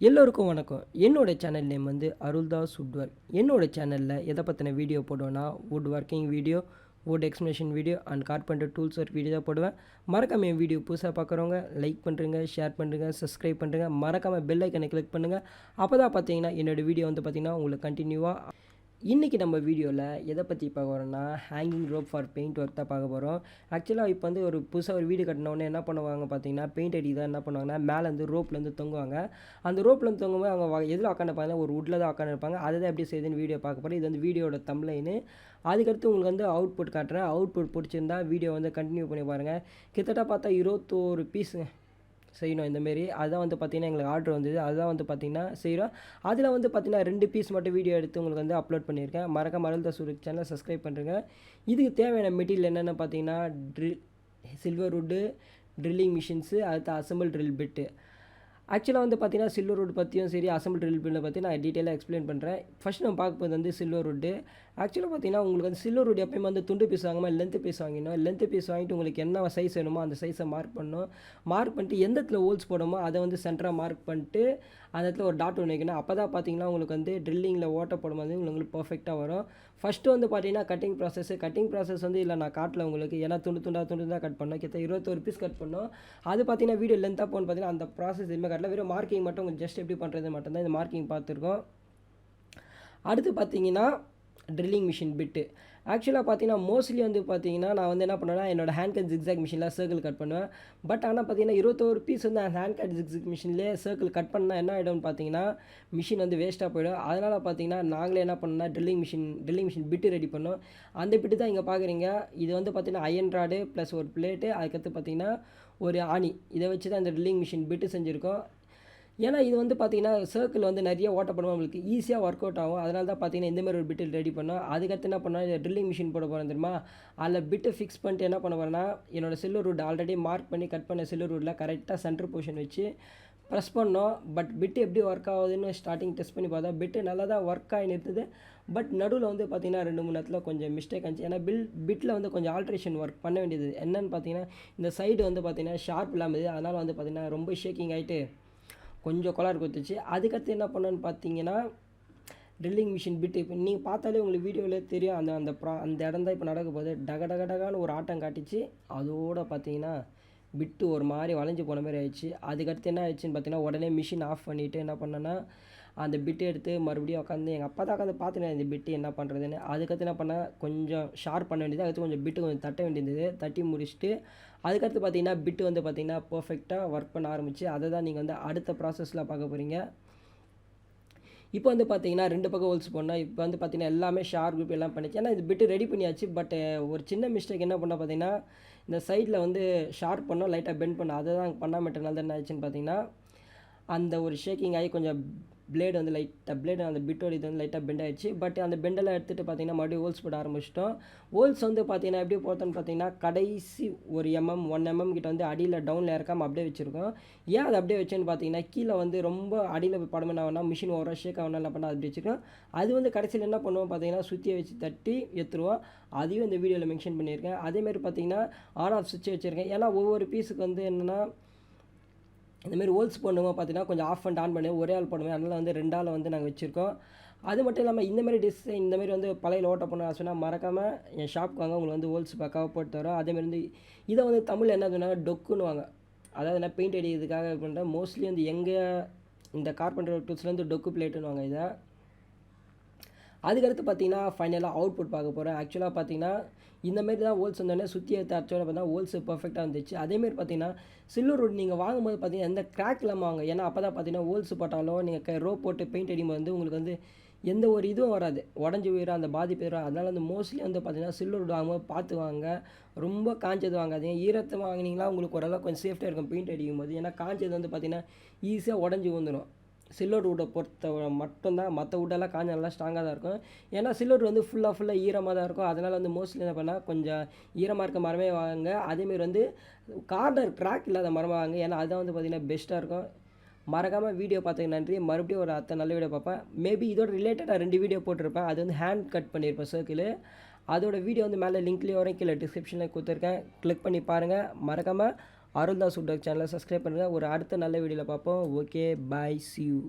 எல்லோருக்கும் வணக்கம். என்னோட சேனல் நேம் வந்து அருள்தாஸ் வுட் ஒர்க். என்னோட சேனலில் எதை பற்றின வீடியோ போடுவேன்னா wood working video, wood explanation video and carpenter tools work video தான் போடுவேன். மறக்காம என் வீடியோ புதுசாக பார்க்குறவங்க லைக் பண்ணுறங்க, ஷேர் பண்ணுறங்க, சப்ஸ்கிரைப் பண்ணுறங்க. மறக்காமல் பெல் ஐக்கனை கிளிக் பண்ணுங்கள். அப்போ தான் பார்த்தீங்கன்னா என்னோடய வீடியோ வந்து பார்த்திங்கன்னா உங்களுக்கு கண்டினியூவாக. இன்றைக்கி நம்ம வீடியோவில் எதை பற்றி பார்க்க போகிறோம்னா hanging rope for paint work தான் பார்க்க போகிறோம். ஆக்சுவலாக இப்போ வந்து ஒரு புதுசாக ஒரு வீடு கட்டினோடனே என்ன பண்ணுவாங்க பார்த்தீங்கன்னா, பெயிண்ட் அடி தான் என்ன பண்ணுவாங்கன்னா மேலேருந்து ரோப்லேருந்து தொங்குவாங்க. அந்த ரோப்லேருந்து தொங்கும்போது அவங்க எதில் உட்காந்துருப்பாங்க, ஒரு வுட்டில் தான் உட்காந்துருப்பாங்க. அதை தான் எப்படி செய்யுதுன்னு வீடியோ பார்க்க போகிறேன். இது வந்து வீடியோட தம்ப்லைனு. அதுக்கடுத்து உங்களுக்கு வந்து அவுட்புட் காட்டுறேன். அவுட்புட் பிடிச்சிருந்தா வீடியோ வந்து கண்டினியூ பண்ணி பாருங்கள். கிட்டத்தட்ட பார்த்தா 21 பீஸுங்க செய்யணும் இந்தமாரி. அதுதான் வந்து பார்த்திங்கன்னா எங்களுக்கு ஆர்டர் வந்தது. அதுதான் வந்து பார்த்திங்கன்னா செய்கிறோம். அதில் வந்து பார்த்திங்கன்னா 2 பீஸ் மட்டும் வீடியோ எடுத்து உங்களுக்கு வந்து அப்லோட் பண்ணியிருக்கேன். மறக்காம அருள்தாஸ் சேனலை சப்ஸ்கிரைப் பண்ணுறேங்க. இதுக்கு தேவையான மெட்டீரியல் என்னென்னு பார்த்தீங்கன்னா சில்வர் வுட்டு, ட்ரில்லிங் மிஷின்ஸு, அடுத்து அசம்பிள் ட்ரில் பிட்டு. ஆக்சுவலாக வந்து பார்த்திங்கன்னா சில்வர் வுட் பற்றியும் சரி, அசம்பிள் ட்ரில் பில்லை பற்றி நான் டீட்டெயிலாக எக்ஸ்பிளைன் பண்ணுறேன். ஃபஸ்ட் நம்ம பார்க்க போகிறது வந்து சில்வர் வுட்டு. ஆக்சுவலாக பார்த்திங்கன்னா உங்களுக்கு வந்து சில்வர் வுட் எப்பயுமே வந்து துண்டு பீஸ் வாங்காமல் லென்த்து பீஸ் வாங்கினோம். லென்த்து பீஸ் வாங்கிட்டு உங்களுக்கு என்ன சைஸ் வேணுமோ அந்த சைஸை மார்க் பண்ணணும். மார்க் பண்ணிட்டு எந்த இடத்துல ஹோல்ஸ் போடுமோ அதை வந்து சென்டராக மார்க் பண்ணிட்டு அந்த இடத்துல ஒரு டாட் ஒன்று வைக்கணும். அப்போ தான் பார்த்தீங்கன்னா உங்களுக்கு வந்து ட்ரில்லிங்கில் ஓட்ட போடும்போது உங்களுக்கு பர்ஃபெக்டாக வரும். ஃபஸ்ட்டு வந்து பார்த்தீங்கன்னா கட்டிங் ப்ராசஸ் வந்து இல்லை நான் காட்டில் உங்களுக்கு ஏன்னா துண்டு கட் பண்ணோம். கிட்ட 21 பீஸ் கட் பண்ணோம். அது பார்த்தீங்கன்னா வீடியோ லென்த்தாக போகணுன்னு பார்த்தீங்கன்னா அந்த ப்ராசஸ் எதுவுமே காட்டல. வெறும் மார்க்கிங் மட்டும் உங்களுக்கு ஜஸ்ட் எப்படி பண்ணுறது மட்டும்தான் இந்த மார்க்கிங் பார்த்துருக்கோம். அடுத்து பார்த்தீங்கன்னா ட்ரில்லிங் மிஷின் பிட்டு. ஆக்சுவலாக பார்த்தீங்கன்னா மோஸ்ட்லி வந்து பார்த்தீங்கன்னா நான் வந்து என்ன பண்ணுவேன்னா என்னோடய ஹேண்ட் கட் ஜிக்ஸாக் மிஷினில் சர்க்கிள் கட் பண்ணுவேன். பட் ஆனால் பார்த்தீங்கன்னா 21 பீஸ் வந்து அந்த ஹேண்ட் கட் ஜிக்ஸாக் மிஷின்லேயே சர்க்கிள் கட் பண்ணால் என்ன ஆகிடும்னு பார்த்தீங்கன்னா மிஷின் வந்து வேஸ்ட்டாக போயிடும். அதனால் பார்த்தீங்கன்னா நாங்களே என்ன பண்ணோம்னா ட்ரில்லிங் மிஷின் பிட்டு ரெடி பண்ணோம். அந்த பிட்டு தான் இங்கே பார்க்குறீங்க. இது வந்து பார்த்தீங்கன்னா அயன் ராடு ப்ளஸ் ஒரு பிளேட்டு, அதுக்கடுத்து பார்த்தீங்கன்னா ஒரு ஆணி, இதை வச்சு தான் இந்த ட்ரில்லிங் மிஷின் பிட்டு செஞ்சுருக்கோம். ஏன்னா இது வந்து பார்த்திங்கன்னா சர்க்கிள் வந்து நிறைய ஓட்டப்படும், நம்மளுக்கு ஈஸியாக ஒர்க் அவுட் ஆகும். அதனால தான் பார்த்திங்கன்னா இந்தமாதிரி ஒரு பிட்டு ரெடி பண்ணோம். அதுக்கடுத்து என்ன பண்ணோம், இந்த ட்ரில்லிங் மிஷின் போட போகிறேன் தெரியுமா, அதில் பிட்டை ஃபிக்ஸ் பண்ணிட்டு என்ன பண்ண போகிறேன்னா என்னோடய சில்வர் வுட் ஆல்ரெடி மார்க் பண்ணி கட் பண்ண சில்வர் வுட்டில் கரெக்டாக சென்டர் பொசிஷன் வச்சு ப்ரெஸ் பண்ணோம். பட் பிட்டு எப்படி ஒர்க் ஆகுதுன்னு ஸ்டார்டிங் டெஸ்ட் பண்ணி பார்த்தா பிட்டு நல்லா தான் ஒர்க் ஆகி நிறுத்துது. பட் நடுவில் வந்து பார்த்திங்கன்னா 2-3 இடத்துல கொஞ்சம் மிஸ்டேக் ஆச்சு. ஏன்னா பிட்டில் வந்து கொஞ்சம் ஆல்ட்ரேஷன் ஒர்க் பண்ண வேண்டியது. என்னென்னு பார்த்தீங்கன்னா இந்த சைடு வந்து பார்த்திங்கன்னா ஷார்ப் இல்லாமல், அதனால் வந்து பார்த்திங்கன்னா ரொம்ப ஷேக்கிங் ஆகிட்டு கொஞ்சம் கோளாறு கொடுத்துச்சு. அதுக்கடுத்து என்ன பண்ணோன்னு பார்த்தீங்கன்னா ட்ரில்லிங் மிஷின் பிட்டு இப்போ நீங்கள் பார்த்தாலே உங்களுக்கு வீடியோவில் தெரியும். அந்த இடம் தான் இப்போ நடக்க போகுது. டகடகடகான்னு ஒரு ஆட்டம் காட்டிச்சு. அதோடு பார்த்தீங்கன்னா பிட்டு ஒரு மாதிரி வளைஞ்சு போன மாதிரி ஆயிடுச்சு. அதுக்கடுத்து என்ன ஆயிடுச்சுன்னு பார்த்தீங்கன்னா உடனே மிஷின் ஆஃப் பண்ணிவிட்டு என்ன பண்ணேன்னா அந்த பிட்டு எடுத்து மறுபடியும் உட்காந்து எங்கள் அப்பா தான் உட்காந்து பார்த்துனேன் இந்த பிட்டு என்ன பண்ணுறதுன்னு. அதுக்கடுத்து என்ன பண்ணேன், கொஞ்சம் ஷார்ப் பண்ண வேண்டியது, அதுக்கடுத்து கொஞ்சம் பிட்டு கொஞ்சம் தட்ட வேண்டியது, தட்டி முடிச்சுட்டு அதுக்கடுத்து பார்த்தீங்கன்னா பிட்டு வந்து பார்த்திங்கன்னா பர்ஃபெக்டாக ஒர்க் பண்ண ஆரம்பிச்சு. அதை தான் நீங்கள் வந்து அடுத்த ப்ராசஸில் பார்க்க போகிறீங்க. இப்போ வந்து பார்த்தீங்கன்னா 2 பக்கம் ஹோல்ஸ் போடணும். இப்போ வந்து பார்த்தீங்கன்னா எல்லாமே ஷார்ப் குரூப் எல்லாம் பண்ணிச்சு. ஏன்னா இது பிட்டு ரெடி பண்ணியாச்சு. பட் ஒரு சின்ன மிஸ்டேக் என்ன பண்ணால் பார்த்தீங்கன்னா இந்த சைடில் வந்து ஷார்ப் பண்ணோம், லைட்டாக பெண்ட் பண்ணோம். அதை தான் பண்ணாமட்டனால தான் என்ன ஆச்சுன்னு பார்த்தீங்கன்னா அந்த ஒரு ஷேக்கிங் ஆகி கொஞ்சம் பிளேடு வந்து அந்த பிட்டோட இது வந்து லைட்டாக பெண்ட் ஆகிடுச்சு. பட் அந்த பெண்டெல்லாம் எடுத்துகிட்டு பார்த்தீங்கன்னா மறுபடியும் ஹோல்ஸ் போட ஆரம்பிச்சிட்டோம். ஹோல்ஸ் வந்து பார்த்தீங்கன்னா எப்படி போட்டோன்னு பார்த்தீங்கன்னா கடைசி ஒரு 1 mm கிட்ட வந்து அடியில் டவுனில் இறக்காமல் அப்படியே வச்சுருக்கோம். ஏன் அதை அப்படியே வச்சேன்னு பார்த்தீங்கன்னா கீழே வந்து ரொம்ப அடியில் போய் படம் என்ன வேணால் மிஷின் ஓவராக ஷேக் ஆகணும் என்ன பண்ணால் அப்படி வச்சுருக்கோம். அது வந்து கடைசியில் என்ன பண்ணுவோம் பார்த்தீங்கன்னா சுற்றியை வச்சு தட்டி எடுத்துருவோம். அதையும் இந்த வீடியோவில் மென்ஷன் பண்ணியிருக்கேன். அதேமாதிரி பார்த்தீங்கன்னா ஆன் ஆஃப் சுவிட்சை வச்சுருக்கேன். ஏன்னா ஒவ்வொரு பீஸுக்கு வந்து என்னென்னா இந்தமாரி ஹோல்ஸ் பண்ணுவோம் பார்த்தீங்கன்னா கொஞ்சம் ஆஃப் அண்ட் ஆன் பண்ணி ஒரே ஆள் பண்ணுவேன். அதனால் வந்து 2 ஆள் வந்து நாங்கள் வச்சுருக்கோம். அது மட்டும் இல்லாமல் இந்தமாரி டிசைன் இந்தமாரி வந்து பழைய ஓட்ட பண்ண சொன்னால் மறக்காமல் என் ஷாப்புக்கு வாங்க, உங்களுக்கு வந்து ஹோல்ஸ் பக்காவாக போட்டு தரோம். அதேமாதிரி வந்து இதை வந்து தமிழில் என்ன சொன்னாங்க டொக்குன்னு வாங்க, அதாவது என்ன பெயிண்ட் அடிக்கிறதுக்காக பண்ணுறேன். மோஸ்ட்லி வந்து எங்கள் இந்த கார்பெண்டர் டூல்ஸ்லேருந்து டொக்கு பிளேட்டுன்னு வாங்க இதை. அதுக்கடுத்து பார்த்தீங்கன்னா ஃபைனலாக அவுட்புட் பார்க்க போகிறேன். ஆக்சுவலாக பார்த்தீங்கன்னா இந்தமாரி தான் ஹோல்ஸ் வந்தோடனே சுற்றி எடுத்து அடிச்சோட பார்த்தா ஹோல்ஸ் பர்ஃபெக்டாக இருந்துச்சு. அதேமாரி பார்த்தீங்கன்னா சில்வர் வுட் நீங்கள் வாங்கும்போது பார்த்தீங்கன்னா எந்த கிராக் இல்லாமல் வாங்க. ஏன்னா அப்போ தான் பார்த்தீங்கன்னா ஹோல்ஸ் போட்டாலும் நீங்கள் ரோப் போட்டு பெயிண்ட் அடிக்கும்போது வந்து உங்களுக்கு வந்து எந்த ஒரு இதுவும் வராது, உடஞ்சி போயிடும், அந்த பாதிப்பு வரும். அதனால் வந்து மோஸ்ட்லி வந்து பார்த்தீங்கன்னா சில்வர் வுட் வாங்கும்போது பார்த்து வாங்க. ரொம்ப காஞ்சது வாங்காதீங்க. ஈரத்தை வாங்கினீங்களா உங்களுக்கு ஓரளவு கொஞ்சம் சேஃப்டியாக இருக்கும் பெயிண்ட் அடிக்கும் போது. ஏன்னா காஞ்சது வந்து பார்த்தீங்கன்னா ஈஸியாக உடஞ்சி வந்துடும். சில்வர் வுட்டை பொறுத்த மட்டும்தான், மற்ற வுட்டெல்லாம் காஞ்ச நல்லா ஸ்ட்ராங்காக தான் இருக்கும். ஏன்னா சில்வர் வந்து ஃபுல்லாக ஈரமாக தான் இருக்கும். அதனால் வந்து மோஸ்ட்லி என்ன பண்ணால் கொஞ்சம் ஈரமாக இருக்க மரமே வாங்க. அதேமாரி வந்து கார்னர் ட்ராக் இல்லாத மரமாக வாங்க. ஏன்னா அதுதான் வந்து பார்த்திங்கன்னா பெஸ்ட்டாக இருக்கும். மறக்காமல் வீடியோ பார்த்ததுக்கு நன்றி. மறுபடியும் ஒரு நல்ல வீடியோ பார்ப்பேன். மேபி இதோட ரிலேட்டடாக 2 வீடியோ போட்டிருப்பேன். அது வந்து ஹேண்ட் கட் பண்ணியிருப்பேன் சர்க்கிள். அதோட வீடியோ வந்து மேலே லிங்க்லேயே வரும், கீழே டிஸ்கிரிப்ஷனில் கொடுத்துருக்கேன். கிளிக் பண்ணி பாருங்கள். மறக்காமல் அருள் தாஸ் வுட் ஒர்க் சேனலை சப்ஸ்கிரைப் பண்ணுங்கள். ஒரு அடுத்த நல்ல வீடியோவில் பார்ப்போம். Okay, bye, see you.